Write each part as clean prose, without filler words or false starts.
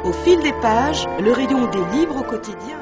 Au fil des pages, le rayon des livres au quotidien.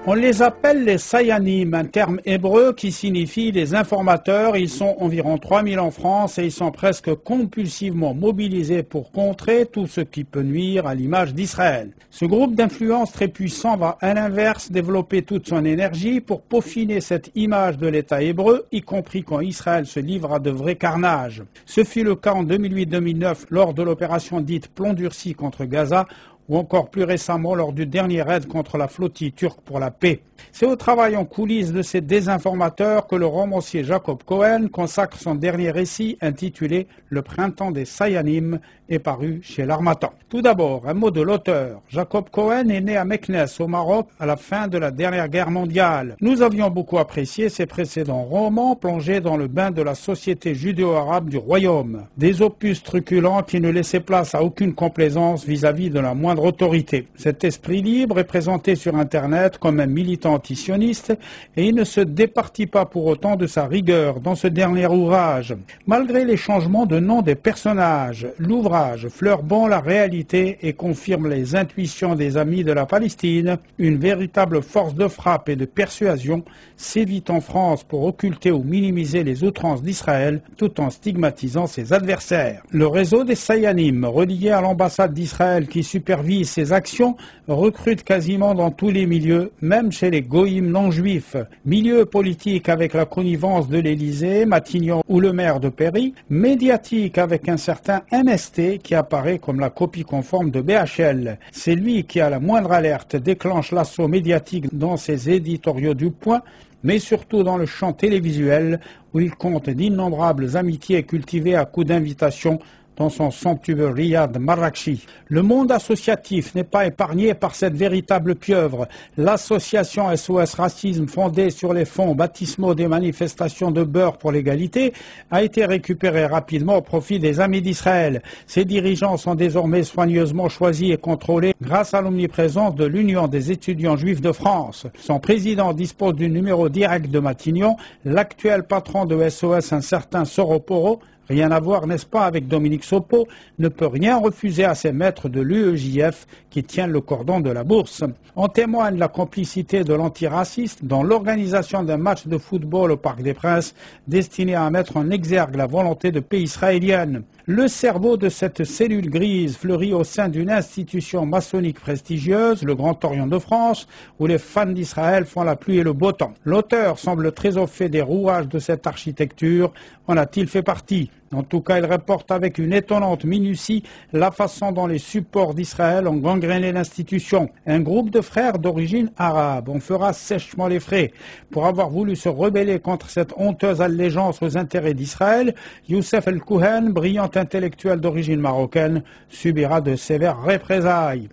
On les appelle les Sayanim, un terme hébreu qui signifie les informateurs. Ils sont environ 3000 en France et ils sont presque compulsivement mobilisés pour contrer tout ce qui peut nuire à l'image d'Israël. Ce groupe d'influence très puissant va à l'inverse développer toute son énergie pour peaufiner cette image de l'État hébreu, y compris quand Israël se livre à de vrais carnages. Ce fut le cas en 2008-2009 lors de l'opération dite Plomb durci contre Gaza, ou encore plus récemment lors du dernier raid contre la flottille turque pour la paix. C'est au travail en coulisses de ces désinformateurs que le romancier Jacob Cohen consacre son dernier récit intitulé « Le printemps des Sayanim » est paru chez l'Harmattan. Tout d'abord, un mot de l'auteur. Jacob Cohen est né à Meknes, au Maroc, à la fin de la dernière guerre mondiale. Nous avions beaucoup apprécié ses précédents romans plongés dans le bain de la société judéo-arabe du royaume. Des opus truculents qui ne laissaient place à aucune complaisance vis-à-vis de la moindre autorité. Cet esprit libre est présenté sur Internet comme un militant antisioniste et il ne se départit pas pour autant de sa rigueur dans ce dernier ouvrage. Malgré les changements de nom des personnages, l'ouvrage fleure bon la réalité et confirme les intuitions des amis de la Palestine. Une véritable force de frappe et de persuasion sévit en France pour occulter ou minimiser les outrances d'Israël tout en stigmatisant ses adversaires. Le réseau des Sayanim, relié à l'ambassade d'Israël qui supervise ses actions, recrute quasiment dans tous les milieux, même chez les goïms non-juifs. Milieu politique avec la connivence de l'Élysée, Matignon ou le maire de Paris, médiatique avec un certain MST qui apparaît comme la copie conforme de BHL. C'est lui qui, à la moindre alerte, déclenche l'assaut médiatique dans ses éditoriaux du Point, mais surtout dans le champ télévisuel où il compte d'innombrables amitiés cultivées à coups d'invitations dans son somptueux Riyad Marrakchi. Le monde associatif n'est pas épargné par cette véritable pieuvre. L'association SOS Racisme, fondée sur les fonds baptismaux des manifestations de Beurre pour l'égalité, a été récupérée rapidement au profit des amis d'Israël. Ses dirigeants sont désormais soigneusement choisis et contrôlés grâce à l'omniprésence de l'Union des étudiants juifs de France. Son président dispose du numéro direct de Matignon. L'actuel patron de SOS, un certain Soroporo, rien à voir, n'est-ce pas, avec Dominique Sopo, ne peut rien refuser à ses maîtres de l'UEJF qui tiennent le cordon de la bourse. En témoigne la complicité de l'antiraciste dans l'organisation d'un match de football au Parc des Princes destiné à mettre en exergue la volonté de paix israélienne. Le cerveau de cette cellule grise fleurit au sein d'une institution maçonnique prestigieuse, le Grand Orient de France, où les fans d'Israël font la pluie et le beau temps. L'auteur semble très au fait des rouages de cette architecture. En a-t-il fait partie ? En tout cas, il rapporte avec une étonnante minutie la façon dont les supports d'Israël ont gangréné l'institution. Un groupe de frères d'origine arabe en fera sèchement les frais. Pour avoir voulu se rebeller contre cette honteuse allégeance aux intérêts d'Israël, Youssef El-Kouhen, brillant intellectuel d'origine marocaine, subira de sévères représailles.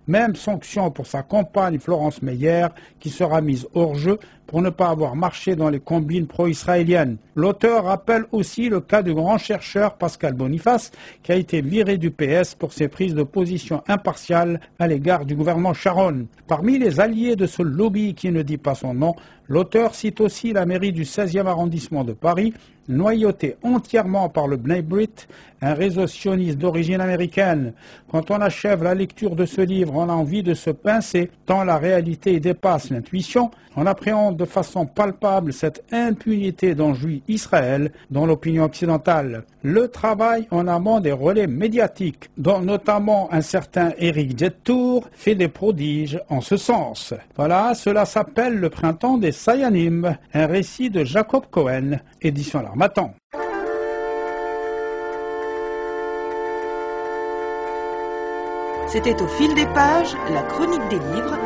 Même sanction pour sa compagne Florence Meyer, qui sera mise hors jeu pour ne pas avoir marché dans les combines pro-israéliennes. L'auteur rappelle aussi le cas du grand chercheur Pascal Boniface, qui a été viré du PS pour ses prises de position impartiales à l'égard du gouvernement Sharon. Parmi les alliés de ce lobby qui ne dit pas son nom, l'auteur cite aussi la mairie du 16e arrondissement de Paris, noyautée entièrement par le Bnei Brit, un réseau sioniste d'origine américaine. Quand on achève la lecture de ce livre, on a envie de se pincer, tant la réalité dépasse l'intuition. On appréhende de façon palpable cette impunité dont jouit Israël dans l'opinion occidentale. Le travail en amont des relais médiatiques, dont notamment un certain Éric Jettour, fait des prodiges en ce sens. Voilà, cela s'appelle Le printemps des Sayanim, un récit de Jacob Cohen, édition l'Harmattan. C'était Au fil des pages, la chronique des livres,